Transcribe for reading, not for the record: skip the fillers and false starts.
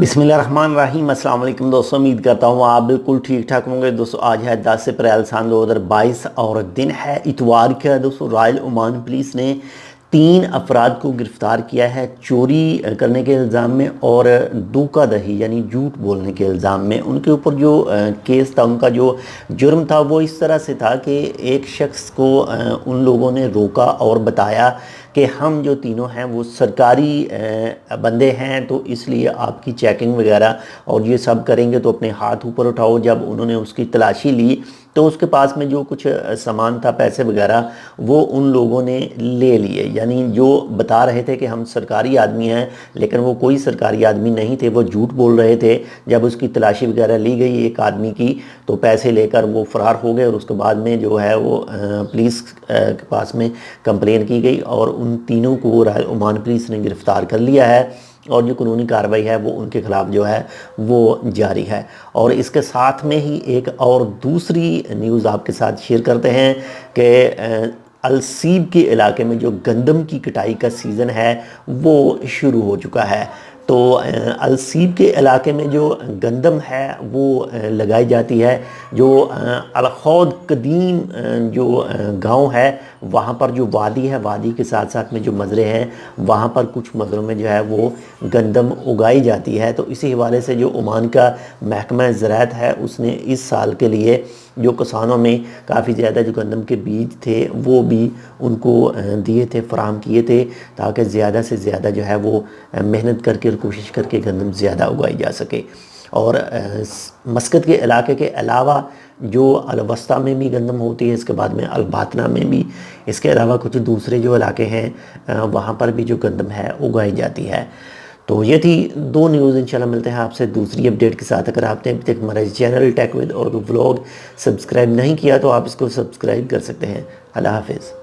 बिस्मिल्लाहिर्रहमानिर्रहीम। अस्सलाम वालेकुम दोस्तों, उम्मीद करता हूँ आप बिल्कुल ठीक ठाक होंगे। दोस्तों आज है 10 अप्रैल सन 2022 और दिन है इतवार का। दोस्तों रॉयल ओमान पुलिस ने 3 अफराद को गिरफ़्तार किया है चोरी करने के इल्ज़ाम में और धोखाधड़ी यानी झूठ बोलने के इल्ज़ाम में। उनके ऊपर जो केस था, उनका जो जुर्म था वो इस तरह से था कि एक शख्स को उन लोगों ने रोका और बताया कि हम जो तीनों हैं वो सरकारी बंदे हैं, तो इसलिए आपकी चेकिंग वगैरह और ये सब करेंगे, तो अपने हाथ ऊपर उठाओ। जब उन्होंने उसकी तलाशी ली तो उसके पास में जो कुछ सामान था, पैसे वगैरह, वो उन लोगों ने ले लिए। यानी जो बता रहे थे कि हम सरकारी आदमी हैं, लेकिन वो कोई सरकारी आदमी नहीं थे, वो झूठ बोल रहे थे। जब उसकी तलाशी वगैरह ली गई एक आदमी की, तो पैसे लेकर वो फ़रार हो गए और उसके बाद में जो है वो पुलिस के पास में कंप्लेन की गई और उन तीनों को रॉयल ओमान पुलिस ने गिरफ़्तार कर लिया है और जो कानूनी कार्रवाई है वो उनके ख़िलाफ़ जो है वो जारी है। और इसके साथ में ही एक और दूसरी न्यूज़ आपके साथ शेयर करते हैं कि अलसीब के इलाके में जो गंदम की कटाई का सीज़न है वो शुरू हो चुका है। तो अलसीब के इलाके में जो गंदम है वो लगाई जाती है। जो अलखौद कदीम जो गांव है, वहाँ पर जो वादी है, वादी के साथ साथ में जो मज़रे हैं, वहाँ पर कुछ मज़रों में जो है वो गंदम उगाई जाती है। तो इसी हवाले से जो ओमान का महकमा ज़राअत है, उसने इस साल के लिए जो किसानों में काफ़ी ज़्यादा जो गंदम के बीज थे वो भी उनको दिए थे, फराहम किए थे, ताकि ज़्यादा से ज़्यादा जो है वो मेहनत करके और कोशिश करके गंदम ज़्यादा उगाई जा सके। और मस्कत के इलाके के अलावा जो अलवस्ता में भी गंदम होती है, इसके बाद में अलबातना में भी, इसके अलावा कुछ दूसरे जो इलाके हैं वहाँ पर भी जो गंदम है उगाई जाती है। तो ये थी 2 न्यूज़। इंशाल्लाह मिलते हैं आपसे दूसरी अपडेट के साथ। अगर आपने अभी तक हमारा channel tech with Urdu vlog subscribe नहीं किया तो आप इसको सब्सक्राइब कर सकते हैं। अल्लाह हाफिज़।